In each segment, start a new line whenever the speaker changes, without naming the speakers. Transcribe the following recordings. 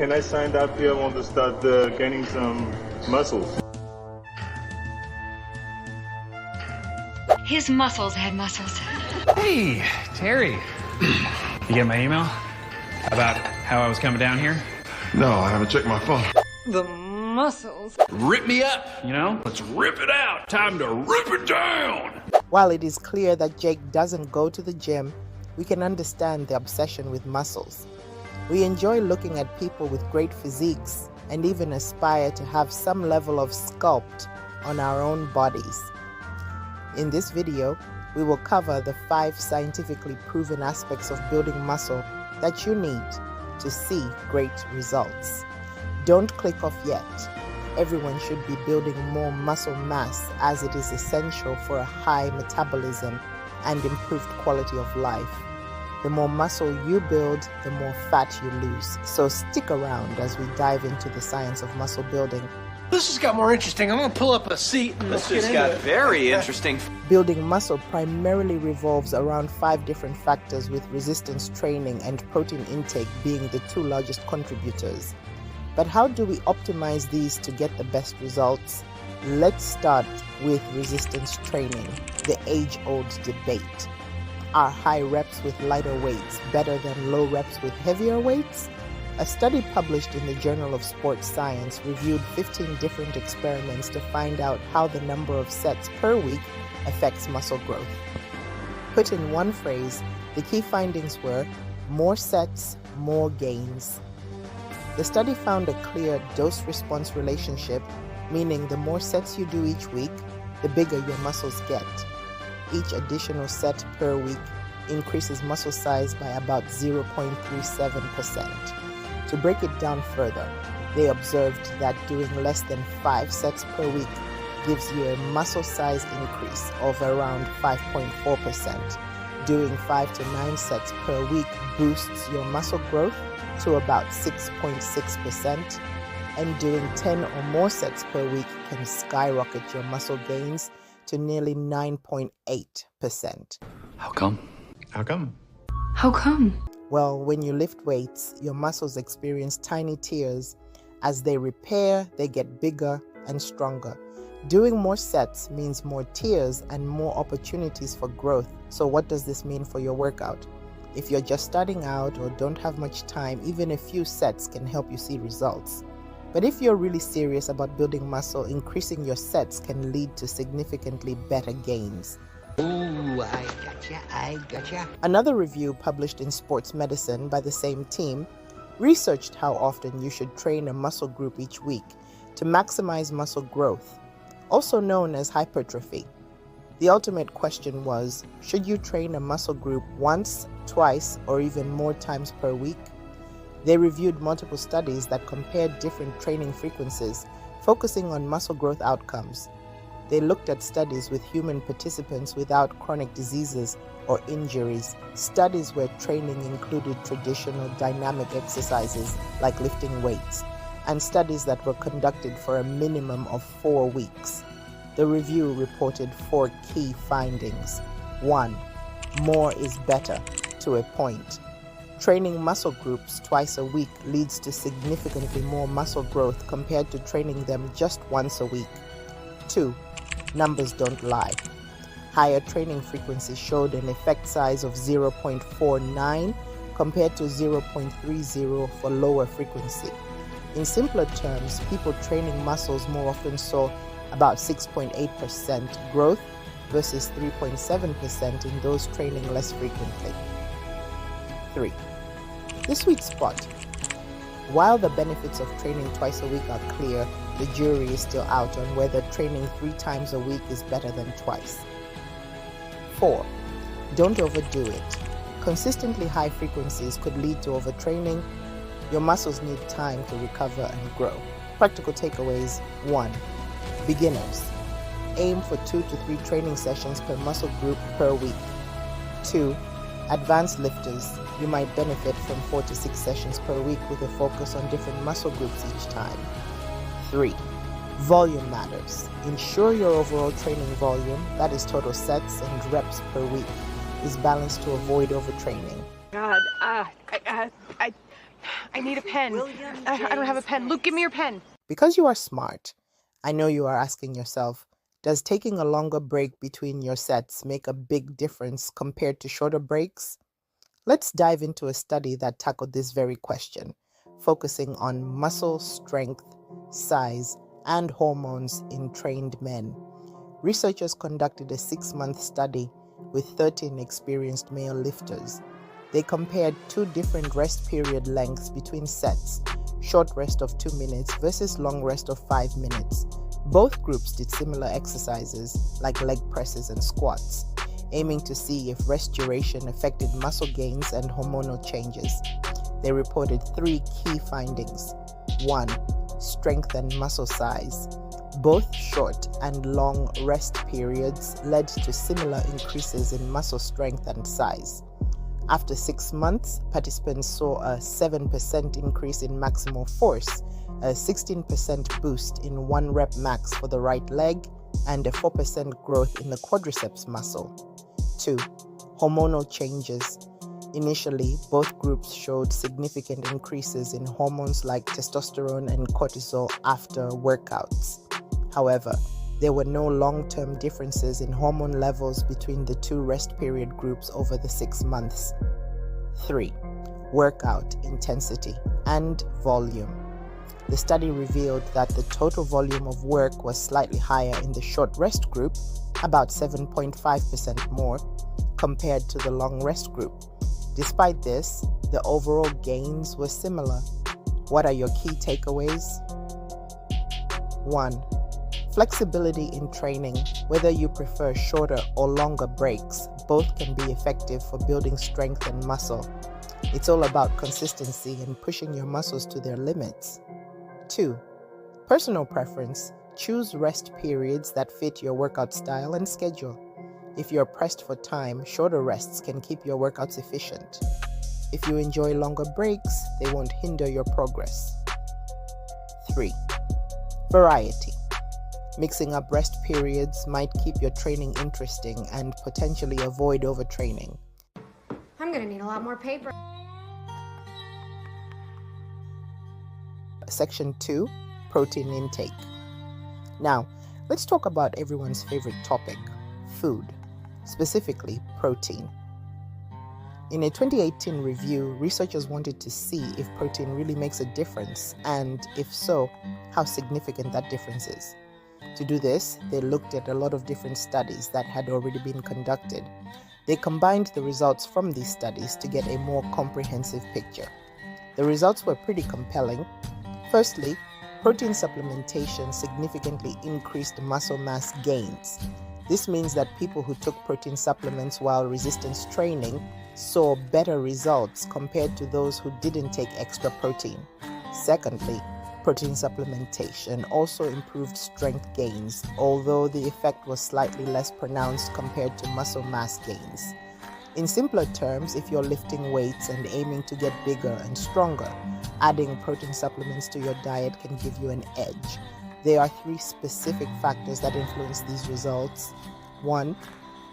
Can I sign up here? I want to start gaining some muscles.
His muscles had muscles.
Hey, Terry. You get my email about how I was coming down here?
No, I haven't checked my phone.
The muscles.
Rip me up, you know? Let's rip it out. Time to rip it down.
While it is clear that Jake doesn't go to the gym, we can understand the obsession with muscles. We enjoy looking at people with great physiques and even aspire to have some level of sculpt on our own bodies. In this video, we will cover the 5 scientifically proven aspects of building muscle that you need to see great results. Don't click off yet. Everyone should be building more muscle mass as it is essential for a high metabolism and improved quality of life. The more muscle you build, the more fat you lose. So stick around as we dive into the science of muscle building.
This just got more interesting. I'm gonna pull up a seat and
This just got very interesting.
Building muscle primarily revolves around 5 different factors, with resistance training and protein intake being the 2 largest contributors. But how do we optimize these to get the best results? Let's start with resistance training, the age-old debate. Are high reps with lighter weights better than low reps with heavier weights? A study published in the Journal of Sports Science reviewed 15 different experiments to find out how the number of sets per week affects muscle growth. Put in one phrase, the key findings were more sets, more gains. The study found a clear dose-response relationship, meaning the more sets you do each week, the bigger your muscles get. Each additional set per week increases muscle size by about 0.37%. To break it down further, they observed that doing less than 5 sets per week gives you a muscle size increase of around 5.4%. Doing 5 to 9 sets per week boosts your muscle growth to about 6.6%, and doing 10 or more sets per week can skyrocket your muscle gains to nearly 9.8%.
How come?
How come?
How come?
Well, when you lift weights, your muscles experience tiny tears. As they repair, they get bigger and stronger. Doing more sets means more tears and more opportunities for growth. So what does this mean for your workout? If you're just starting out or don't have much time, even a few sets can help you see results. But if you're really serious about building muscle, increasing your sets can lead to significantly better gains.
Ooh, I gotcha.
Another review published in Sports Medicine by the same team researched how often you should train a muscle group each week to maximize muscle growth, also known as hypertrophy. The ultimate question was, should you train a muscle group once, twice, or even more times per week? They reviewed multiple studies that compared different training frequencies, focusing on muscle growth outcomes. They looked at studies with human participants without chronic diseases or injuries, studies where training included traditional dynamic exercises like lifting weights, and studies that were conducted for a minimum of 4 weeks. The review reported 4 key findings. 1. More is better, to a point. Training muscle groups twice a week leads to significantly more muscle growth compared to training them just once a week. 2. Numbers don't lie. Higher training frequency showed an effect size of 0.49 compared to 0.30 for lower frequency. In simpler terms, people training muscles more often saw about 6.8% growth versus 3.7% in those training less frequently. 3. The sweet spot. While the benefits of training twice a week are clear, the jury is still out on whether training 3 times a week is better than twice. 4. Don't overdo it. Consistently high frequencies could lead to overtraining. Your muscles need time to recover and grow. Practical takeaways. 1. Beginners. Aim for 2 to 3 training sessions per muscle group per week. 2. Advanced lifters. You might benefit from 4 to 6 sessions per week with a focus on different muscle groups each time. 3. Volume matters. Ensure your overall training volume, that is total sets and reps per week, is balanced to avoid overtraining.
God,
I need a pen. I don't have a pen. Luke, give me your pen.
Because you are smart, I know you are asking yourself, does taking a longer break between your sets make a big difference compared to shorter breaks? Let's dive into a study that tackled this very question, focusing on muscle strength, size, and hormones in trained men. Researchers conducted a 6-month study with 13 experienced male lifters. They compared 2 different rest period lengths between sets, short rest of 2 minutes versus long rest of 5 minutes. Both groups did similar exercises like leg presses and squats, aiming to see if rest duration affected muscle gains and hormonal changes. They reported 3 key findings. 1. Strength and muscle size. Both short and long rest periods led to similar increases in muscle strength and size. After 6 months, participants saw a 7% increase in maximal force, a 16% boost in 1 rep max for the right leg, and a 4% growth in the quadriceps muscle. 2. Hormonal changes. Initially, both groups showed significant increases in hormones like testosterone and cortisol after workouts. However, there were no long-term differences in hormone levels between the 2 rest period groups over the 6 months. 3. Workout intensity and volume. The study revealed that the total volume of work was slightly higher in the short rest group, about 7.5% more, compared to the long rest group. Despite this, the overall gains were similar. What are your key takeaways? 1. Flexibility in training. Whether you prefer shorter or longer breaks, both can be effective for building strength and muscle. It's all about consistency and pushing your muscles to their limits. 2. Personal preference. Choose rest periods that fit your workout style and schedule. If you're pressed for time, shorter rests can keep your workouts efficient. If you enjoy longer breaks, they won't hinder your progress. 3. Variety. Mixing up rest periods might keep your training interesting and potentially avoid overtraining.
I'm gonna need a lot more paper.
Section 2, protein intake. Now, let's talk about everyone's favorite topic, food, specifically protein. In a 2018 review, researchers wanted to see if protein really makes a difference, and if so, how significant that difference is. To do this, they looked at a lot of different studies that had already been conducted. They combined the results from these studies to get a more comprehensive picture. The results were pretty compelling. Firstly, protein supplementation significantly increased muscle mass gains. This means that people who took protein supplements while resistance training saw better results compared to those who didn't take extra protein. Secondly, protein supplementation also improved strength gains, although the effect was slightly less pronounced compared to muscle mass gains. In simpler terms, if you're lifting weights and aiming to get bigger and stronger, adding protein supplements to your diet can give you an edge. There are 3 specific factors that influence these results. 1.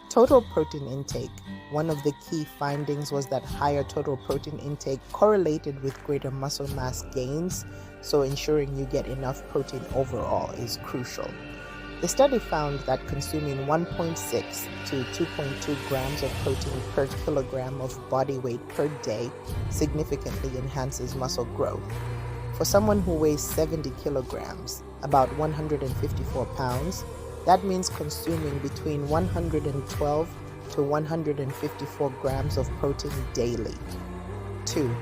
Total protein intake. One of the key findings was that higher total protein intake correlated with greater muscle mass gains, so ensuring you get enough protein overall is crucial. The study found that consuming 1.6 to 2.2 grams of protein per kilogram of body weight per day significantly enhances muscle growth. For someone who weighs 70 kilograms, about 154 pounds, that means consuming between 112 to 154 grams of protein daily. 2.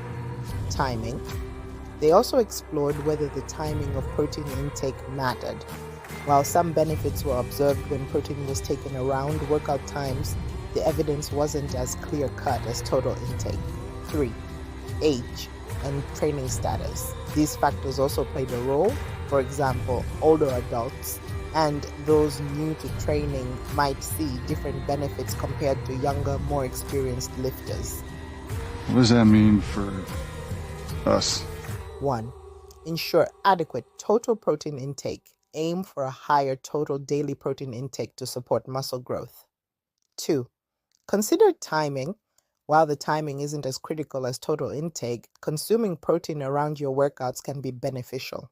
Timing. They also explored whether the timing of protein intake mattered. While some benefits were observed when protein was taken around workout times, the evidence wasn't as clear-cut as total intake. 3. Age and training status. These factors also played a role. For example, older adults and those new to training might see different benefits compared to younger, more experienced lifters.
What does that mean for us?
1. Ensure adequate total protein intake. Aim for a higher total daily protein intake to support muscle growth. 2. Consider timing. While the timing isn't as critical as total intake, consuming protein around your workouts can be beneficial.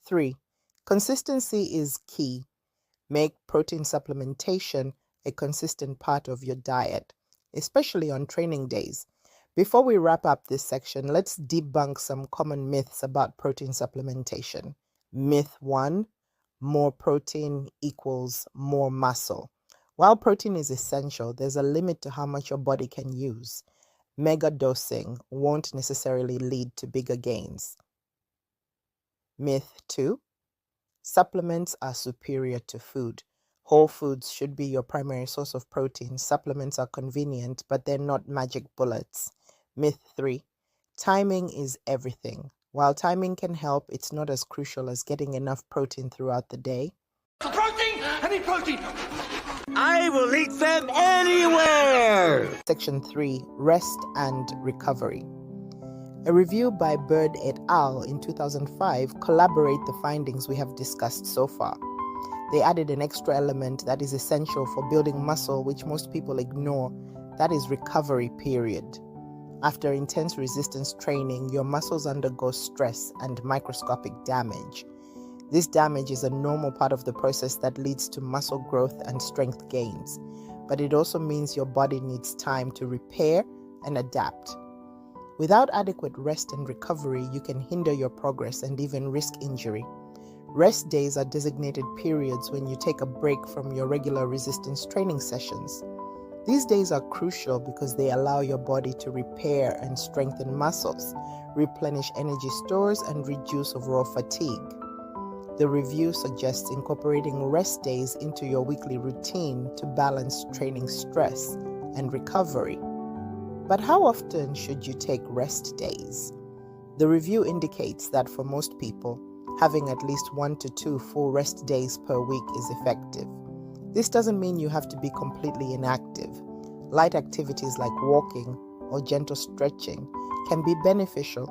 3. Consistency is key. Make protein supplementation a consistent part of your diet, especially on training days. Before we wrap up this section, let's debunk some common myths about protein supplementation. Myth 1, more protein equals more muscle. While protein is essential, there's a limit to how much your body can use. Mega dosing won't necessarily lead to bigger gains. Myth 2, supplements are superior to food. Whole foods should be your primary source of protein. Supplements are convenient, but they're not magic bullets. Myth 3, timing is everything. While timing can help, it's not as crucial as getting enough protein throughout the day.
Protein! I need protein!
I will eat them anywhere!
Section 3, rest and recovery. A review by Bird et al. In 2005 collaborate the findings we have discussed so far. They added an extra element that is essential for building muscle, which most people ignore. That is recovery period. After intense resistance training, your muscles undergo stress and microscopic damage. This damage is a normal part of the process that leads to muscle growth and strength gains, but it also means your body needs time to repair and adapt. Without adequate rest and recovery, you can hinder your progress and even risk injury. Rest days are designated periods when you take a break from your regular resistance training sessions. These days are crucial because they allow your body to repair and strengthen muscles, replenish energy stores, and reduce overall fatigue. The review suggests incorporating rest days into your weekly routine to balance training stress and recovery. But how often should you take rest days? The review indicates that for most people, having at least 1 to 2 full rest days per week is effective. This doesn't mean you have to be completely inactive. Light activities like walking or gentle stretching can be beneficial.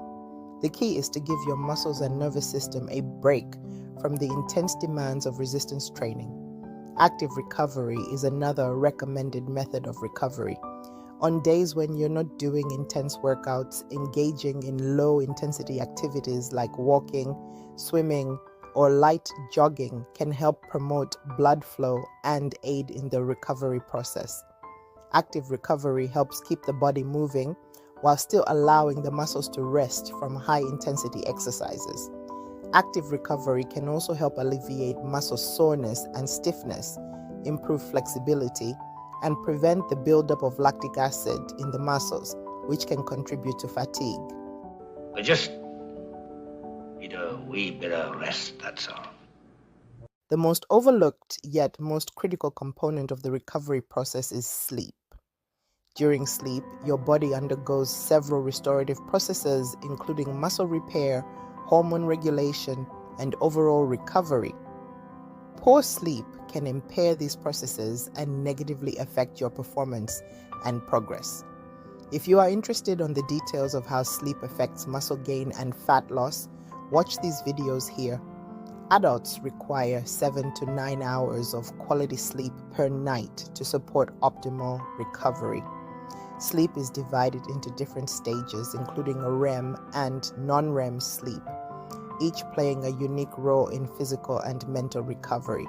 The key is to give your muscles and nervous system a break from the intense demands of resistance training. Active recovery is another recommended method of recovery. On days when you're not doing intense workouts, engaging in low-intensity activities like walking, swimming, or light jogging can help promote blood flow and aid in the recovery process. Active recovery helps keep the body moving while still allowing the muscles to rest from high-intensity exercises. Active recovery can also help alleviate muscle soreness and stiffness, improve flexibility, and prevent the buildup of lactic acid in the muscles, which can contribute to fatigue.
I just need a wee bit of rest, that's all.
The most overlooked yet most critical component of the recovery process is sleep. During sleep, your body undergoes several restorative processes, including muscle repair, hormone regulation, and overall recovery. Poor sleep can impair these processes and negatively affect your performance and progress. If you are interested in the details of how sleep affects muscle gain and fat loss, watch these videos here. Adults require 7 to 9 hours of quality sleep per night to support optimal recovery. Sleep is divided into different stages, including a REM and non-REM sleep, each playing a unique role in physical and mental recovery.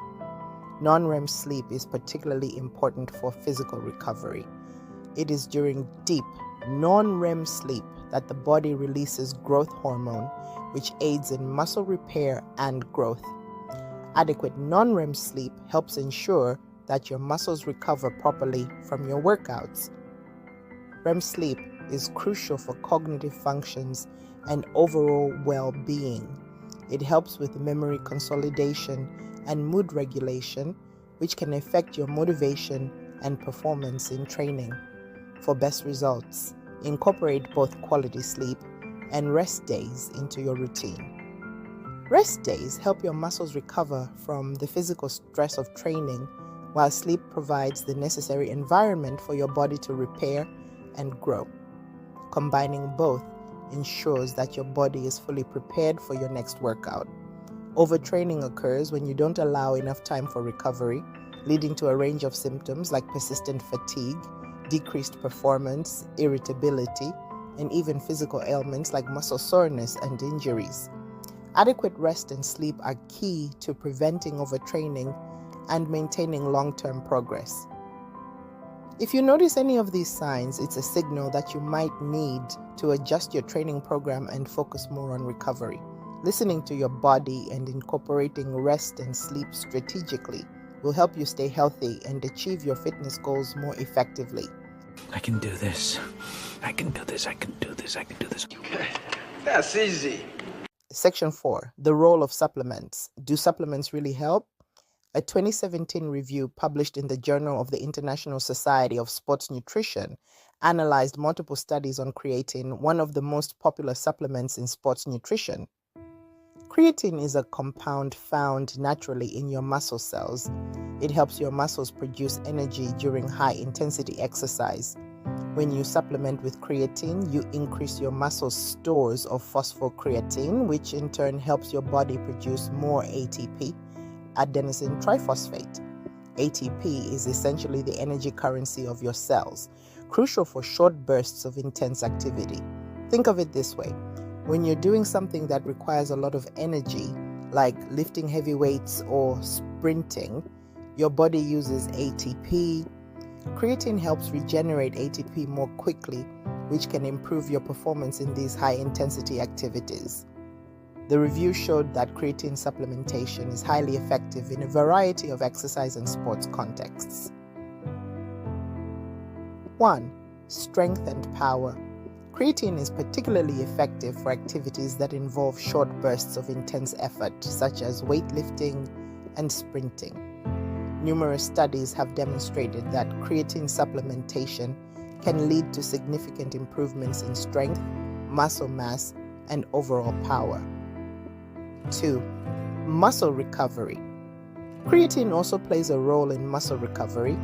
Non-REM sleep is particularly important for physical recovery. It is during deep, non-REM sleep that the body releases growth hormone, which aids in muscle repair and growth. Adequate non-REM sleep helps ensure that your muscles recover properly from your workouts. REM sleep is crucial for cognitive functions and overall well-being. It helps with memory consolidation and mood regulation, which can affect your motivation and performance in training. For best results, incorporate both quality sleep and rest days into your routine. Rest days help your muscles recover from the physical stress of training, while sleep provides the necessary environment for your body to repair and grow. Combining both ensures that your body is fully prepared for your next workout. Overtraining occurs when you don't allow enough time for recovery, leading to a range of symptoms like persistent fatigue, decreased performance, irritability, and even physical ailments like muscle soreness and injuries. Adequate rest and sleep are key to preventing overtraining and maintaining long-term progress. If you notice any of these signs, it's a signal that you might need to adjust your training program and focus more on recovery. Listening to your body and incorporating rest and sleep strategically will help you stay healthy and achieve your fitness goals more effectively.
I can do this. I can do this. I can do this. I can do this.
That's easy.
Section 4. The role of supplements. Do supplements really help? A 2017 review published in the Journal of the International Society of Sports Nutrition analyzed multiple studies on creatine, one of the most popular supplements in sports nutrition. Creatine is a compound found naturally in your muscle cells. It helps your muscles produce energy during high-intensity exercise. When you supplement with creatine, you increase your muscle stores of phosphocreatine, which in turn helps your body produce more ATP, adenosine triphosphate. ATP is essentially the energy currency of your cells, crucial for short bursts of intense activity. Think of it this way. When you're doing something that requires a lot of energy, like lifting heavy weights or sprinting, your body uses ATP. Creatine helps regenerate ATP more quickly, which can improve your performance in these high-intensity activities. The review showed that creatine supplementation is highly effective in a variety of exercise and sports contexts. 1. Strength and power. Creatine is particularly effective for activities that involve short bursts of intense effort, such as weightlifting and sprinting. Numerous studies have demonstrated that creatine supplementation can lead to significant improvements in strength, muscle mass, and overall power. 2. Muscle recovery. Creatine also plays a role in muscle recovery.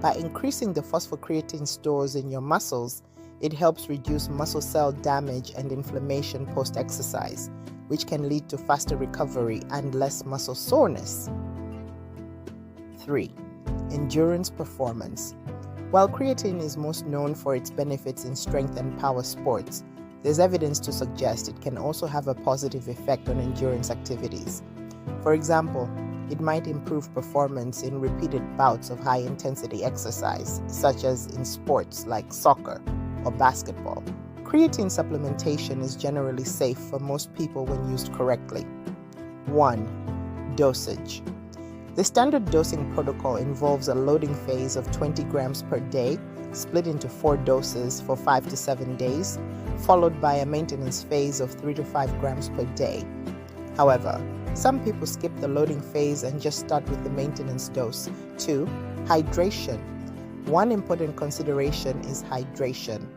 By increasing the phosphocreatine stores in your muscles, it helps reduce muscle cell damage and inflammation post-exercise, which can lead to faster recovery and less muscle soreness. 3. Endurance performance. While creatine is most known for its benefits in strength and power sports, there's evidence to suggest it can also have a positive effect on endurance activities. For example, it might improve performance in repeated bouts of high-intensity exercise, such as in sports like soccer or basketball. Creatine supplementation is generally safe for most people when used correctly. 1. Dosage. The standard dosing protocol involves a loading phase of 20 grams per day, split into 4 doses for 5 to 7 days, followed by a maintenance phase of 3 to 5 grams per day. However, some people skip the loading phase and just start with the maintenance dose. 2. Hydration. One important consideration is hydration.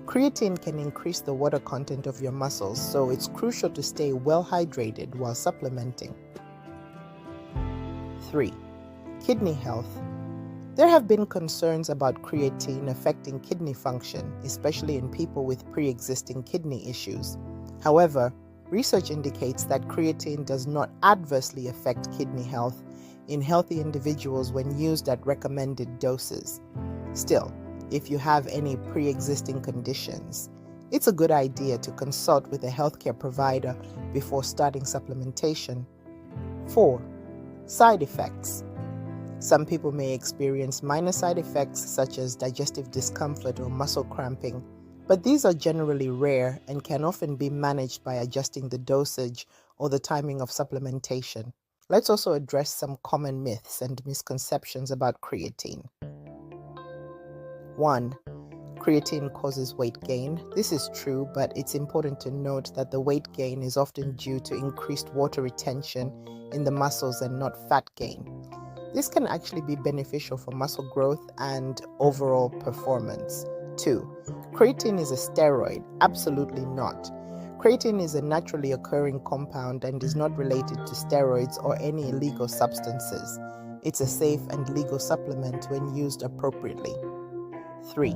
Creatine can increase the water content of your muscles, so it's crucial to stay well hydrated while supplementing. 3. Kidney health. There have been concerns about creatine affecting kidney function, especially in people with pre-existing kidney issues. However, research indicates that creatine does not adversely affect kidney health in healthy individuals when used at recommended doses. Still, if you have any pre-existing conditions, it's a good idea to consult with a healthcare provider before starting supplementation. 4. Side effects. Some people may experience minor side effects such as digestive discomfort or muscle cramping, but these are generally rare and can often be managed by adjusting the dosage or the timing of supplementation. Let's also address some common myths and misconceptions about creatine. 1. Creatine causes weight gain. This is true, but it's important to note that the weight gain is often due to increased water retention in the muscles and not fat gain. This can actually be beneficial for muscle growth and overall performance. 2. Creatine is a steroid. Absolutely not. Creatine is a naturally occurring compound and is not related to steroids or any illegal substances. It's a safe and legal supplement when used appropriately. 3.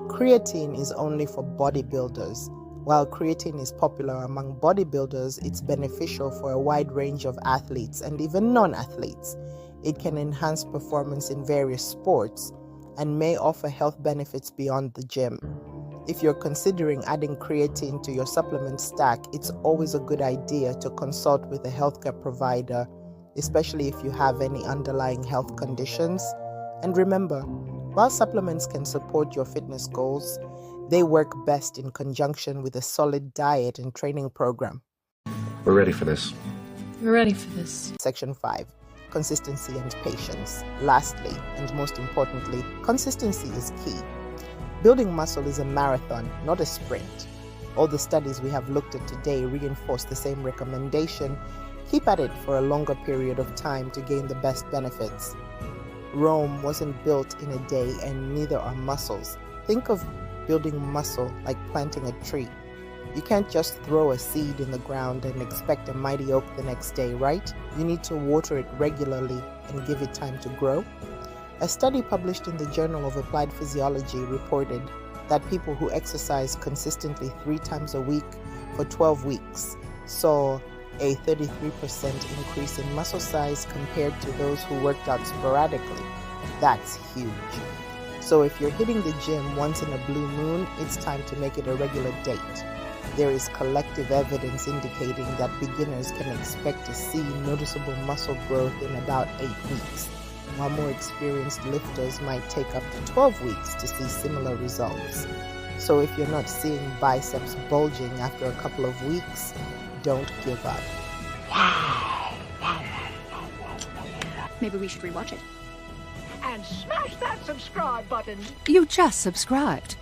Creatine is only for bodybuilders. While creatine is popular among bodybuilders, it's beneficial for a wide range of athletes and even non-athletes. It can enhance performance in various sports, and may offer health benefits beyond the gym. If you're considering adding creatine to your supplement stack, it's always a good idea to consult with a healthcare provider, especially if you have any underlying health conditions. And remember, while supplements can support your fitness goals, they work best in conjunction with a solid diet and training program.
We're ready for this.
We're ready for this.
Section 5. Consistency and patience. Lastly, and most importantly, consistency is key. Building muscle is a marathon, not a sprint. All the studies we have looked at today reinforce the same recommendation. Keep at it for a longer period of time to gain the best benefits. Rome wasn't built in a day, and neither are muscles. Think of building muscle like planting a tree. You can't just throw a seed in the ground and expect a mighty oak the next day, right? You need to water it regularly and give it time to grow. A study published in the Journal of Applied Physiology reported that people who exercise consistently 3 times a week for 12 weeks saw a 33% increase in muscle size compared to those who worked out sporadically. That's huge. So if you're hitting the gym once in a blue moon, it's time to make it a regular date. There is collective evidence indicating that beginners can expect to see noticeable muscle growth in about 8 weeks, while more experienced lifters might take up to 12 weeks to see similar results. So if you're not seeing biceps bulging after a couple of weeks, don't give up.
Maybe we should rewatch it.
And smash that subscribe button.
You just subscribed.